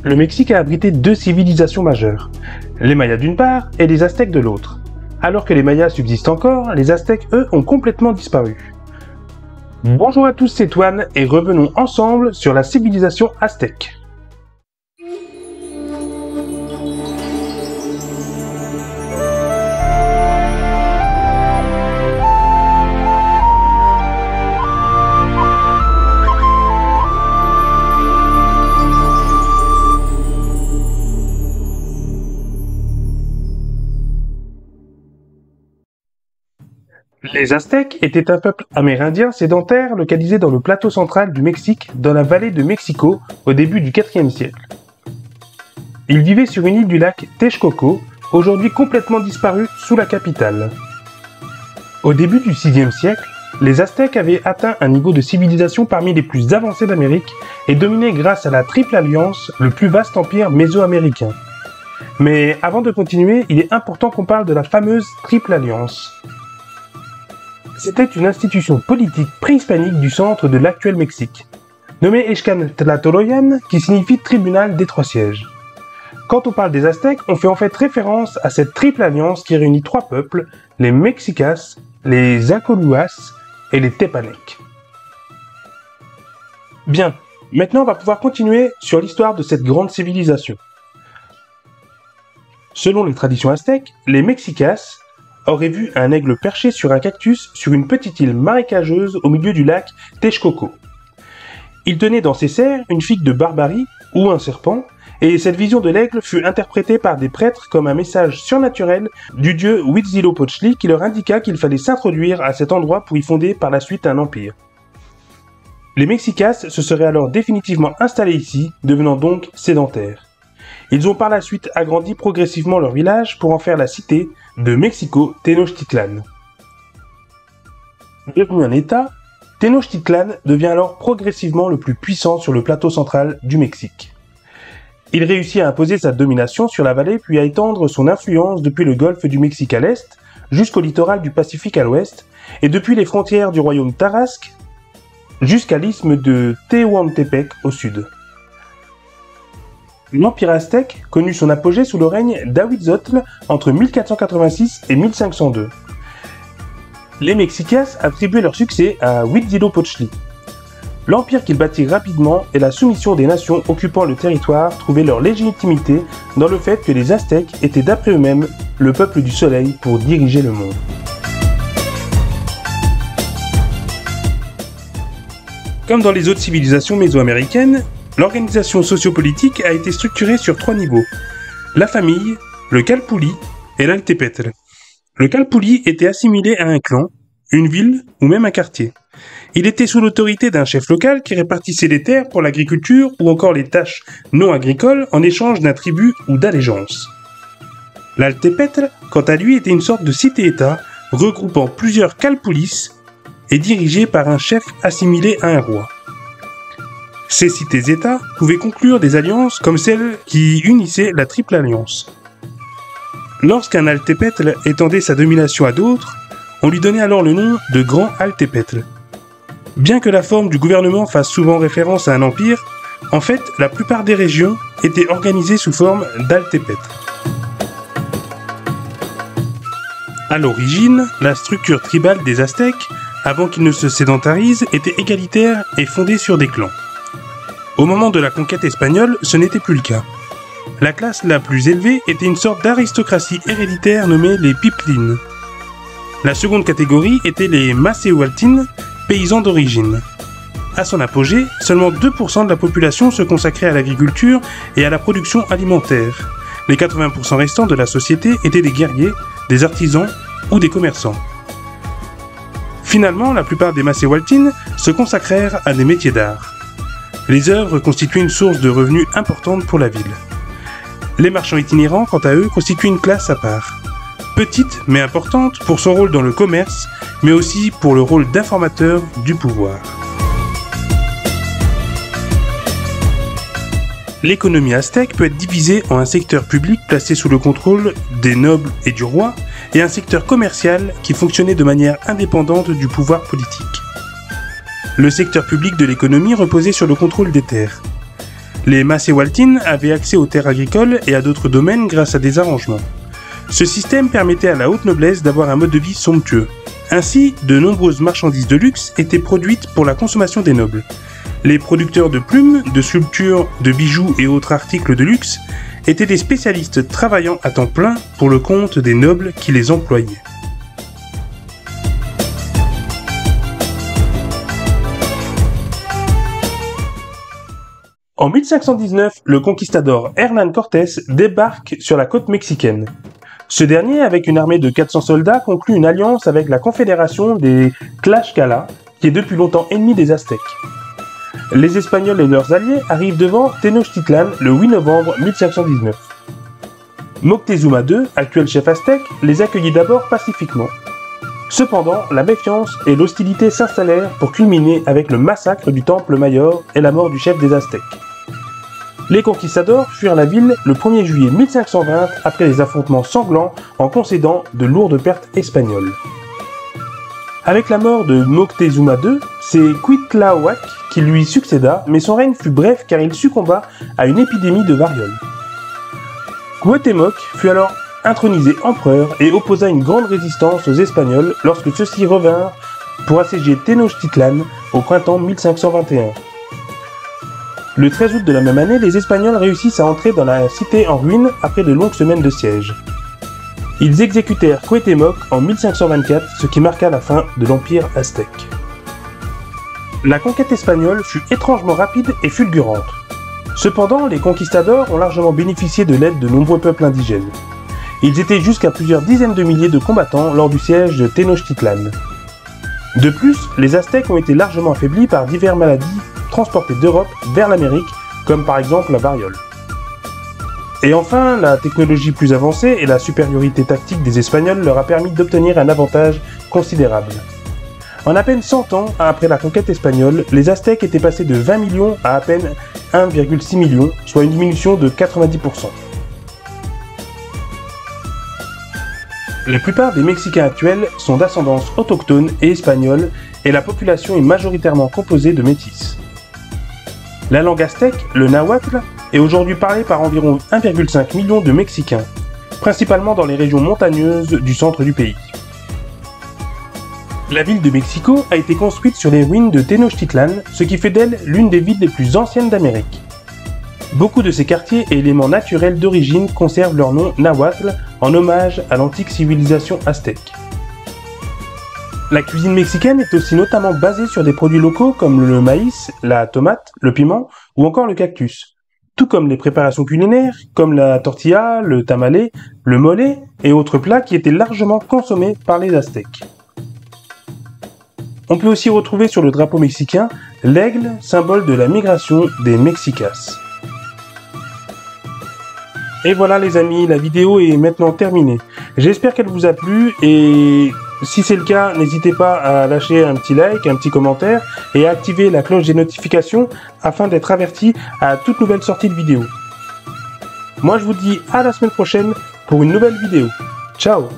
Le Mexique a abrité deux civilisations majeures, les Mayas d'une part et les Aztèques de l'autre. Alors que les Mayas subsistent encore, les Aztèques, eux, ont complètement disparu. Bonjour à tous, c'est Toine et revenons ensemble sur la civilisation aztèque. Les Aztèques étaient un peuple amérindien sédentaire localisé dans le plateau central du Mexique, dans la vallée de Mexico, au début du IVe siècle. Ils vivaient sur une île du lac Texcoco, aujourd'hui complètement disparue sous la capitale. Au début du VIe siècle, les Aztèques avaient atteint un niveau de civilisation parmi les plus avancés d'Amérique et dominaient grâce à la Triple Alliance le plus vaste empire mésoaméricain. Mais avant de continuer, il est important qu'on parle de la fameuse Triple Alliance. C'était une institution politique préhispanique du centre de l'actuel Mexique, nommée Excan-Tlahtoloyan, qui signifie tribunal des trois sièges. Quand on parle des Aztèques, on fait en fait référence à cette triple alliance qui réunit trois peuples, les Mexicas, les Acoluas et les Tepanecs. Bien, maintenant on va pouvoir continuer sur l'histoire de cette grande civilisation. Selon les traditions aztèques, les Mexicas aurait vu un aigle perché sur un cactus sur une petite île marécageuse au milieu du lac Texcoco. Il tenait dans ses serres une figue de barbarie ou un serpent, et cette vision de l'aigle fut interprétée par des prêtres comme un message surnaturel du dieu Huitzilopochtli qui leur indiqua qu'il fallait s'introduire à cet endroit pour y fonder par la suite un empire. Les Mexicas se seraient alors définitivement installés ici, devenant donc sédentaires. Ils ont par la suite agrandi progressivement leur village pour en faire la cité de Mexico Tenochtitlan. Devenu un État, Tenochtitlan devient alors progressivement le plus puissant sur le plateau central du Mexique. Il réussit à imposer sa domination sur la vallée puis à étendre son influence depuis le golfe du Mexique à l'est jusqu'au littoral du Pacifique à l'ouest et depuis les frontières du royaume Tarasque jusqu'à l'isthme de Tehuantepec au sud. L'Empire aztèque connut son apogée sous le règne d'Ahuitzotl entre 1486 et 1502. Les Mexicas attribuaient leur succès à Huitzilopochtli. L'empire qu'ils bâtirent rapidement et la soumission des nations occupant le territoire trouvaient leur légitimité dans le fait que les Aztèques étaient d'après eux-mêmes le peuple du soleil pour diriger le monde. Comme dans les autres civilisations mésoaméricaines, l'organisation sociopolitique a été structurée sur trois niveaux: la famille, le calpulli et l'altépetl. Le calpulli était assimilé à un clan, une ville ou même un quartier. Il était sous l'autorité d'un chef local qui répartissait les terres pour l'agriculture ou encore les tâches non agricoles en échange d'un tribut ou d'allégeance. L'altépetl, quant à lui, était une sorte de cité-état regroupant plusieurs calpullis et dirigé par un chef assimilé à un roi. Ces cités-États pouvaient conclure des alliances comme celle qui unissait la Triple Alliance. Lorsqu'un altépetl étendait sa domination à d'autres, on lui donnait alors le nom de Grand Altépetl. Bien que la forme du gouvernement fasse souvent référence à un empire, en fait, la plupart des régions étaient organisées sous forme d'altépetl. À l'origine, la structure tribale des Aztèques, avant qu'ils ne se sédentarisent, était égalitaire et fondée sur des clans. Au moment de la conquête espagnole, ce n'était plus le cas. La classe la plus élevée était une sorte d'aristocratie héréditaire nommée les Piplines. La seconde catégorie était les Macehualtines, paysans d'origine. À son apogée, seulement 2% de la population se consacrait à l'agriculture et à la production alimentaire. Les 80% restants de la société étaient des guerriers, des artisans ou des commerçants. Finalement, la plupart des Macehualtines se consacrèrent à des métiers d'art. Les œuvres constituaient une source de revenus importante pour la ville. Les marchands itinérants, quant à eux, constituaient une classe à part. Petite mais importante pour son rôle dans le commerce, mais aussi pour le rôle d'informateur du pouvoir. L'économie aztèque peut être divisée en un secteur public placé sous le contrôle des nobles et du roi, et un secteur commercial qui fonctionnait de manière indépendante du pouvoir politique. Le secteur public de l'économie reposait sur le contrôle des terres. Les Massé-Waltin avaient accès aux terres agricoles et à d'autres domaines grâce à des arrangements. Ce système permettait à la haute noblesse d'avoir un mode de vie somptueux. Ainsi, de nombreuses marchandises de luxe étaient produites pour la consommation des nobles. Les producteurs de plumes, de sculptures, de bijoux et autres articles de luxe étaient des spécialistes travaillant à temps plein pour le compte des nobles qui les employaient. En 1519, le conquistador Hernán Cortés débarque sur la côte mexicaine. Ce dernier, avec une armée de 400 soldats, conclut une alliance avec la confédération des Tlaxcala, qui est depuis longtemps ennemie des Aztèques. Les Espagnols et leurs alliés arrivent devant Tenochtitlan le 8 novembre 1519. Moctezuma II, actuel chef aztèque, les accueillit d'abord pacifiquement. Cependant, la méfiance et l'hostilité s'installèrent pour culminer avec le massacre du Temple Mayor et la mort du chef des Aztèques. Les conquistadors fuirent la ville le 1er juillet 1520 après des affrontements sanglants en concédant de lourdes pertes espagnoles. Avec la mort de Moctezuma II, c'est Cuitlahuac qui lui succéda, mais son règne fut bref car il succomba à une épidémie de variole. Cuauhtémoc fut alors intronisé empereur et opposa une grande résistance aux Espagnols lorsque ceux-ci revinrent pour assiéger Tenochtitlan au printemps 1521. Le 13 août de la même année, les Espagnols réussissent à entrer dans la cité en ruine après de longues semaines de siège. Ils exécutèrent Cuauhtémoc en 1524, ce qui marqua la fin de l'Empire aztèque. La conquête espagnole fut étrangement rapide et fulgurante. Cependant, les conquistadors ont largement bénéficié de l'aide de nombreux peuples indigènes. Ils étaient jusqu'à plusieurs dizaines de milliers de combattants lors du siège de Tenochtitlan. De plus, les Aztèques ont été largement affaiblis par diverses maladies transportées d'Europe vers l'Amérique, comme par exemple la variole. Et enfin, la technologie plus avancée et la supériorité tactique des Espagnols leur a permis d'obtenir un avantage considérable. En à peine 100 ans après la conquête espagnole, les Aztèques étaient passés de 20 millions à peine 1,6 million, soit une diminution de 90%. La plupart des Mexicains actuels sont d'ascendance autochtone et espagnole, et la population est majoritairement composée de métis. La langue aztèque, le nahuatl, est aujourd'hui parlée par environ 1,5 million de Mexicains, principalement dans les régions montagneuses du centre du pays. La ville de Mexico a été construite sur les ruines de Tenochtitlan, ce qui fait d'elle l'une des villes les plus anciennes d'Amérique. Beaucoup de ces quartiers et éléments naturels d'origine conservent leur nom nahuatl en hommage à l'antique civilisation aztèque. La cuisine mexicaine est aussi notamment basée sur des produits locaux comme le maïs, la tomate, le piment ou encore le cactus, tout comme les préparations culinaires comme la tortilla, le tamalé, le mole et autres plats qui étaient largement consommés par les Aztèques. On peut aussi retrouver sur le drapeau mexicain l'aigle, symbole de la migration des Mexicas. Et voilà les amis, la vidéo est maintenant terminée. J'espère qu'elle vous a plu et si c'est le cas, n'hésitez pas à lâcher un petit like, un petit commentaire et à activer la cloche des notifications afin d'être averti à toute nouvelle sortie de vidéo. Moi je vous dis à la semaine prochaine pour une nouvelle vidéo. Ciao!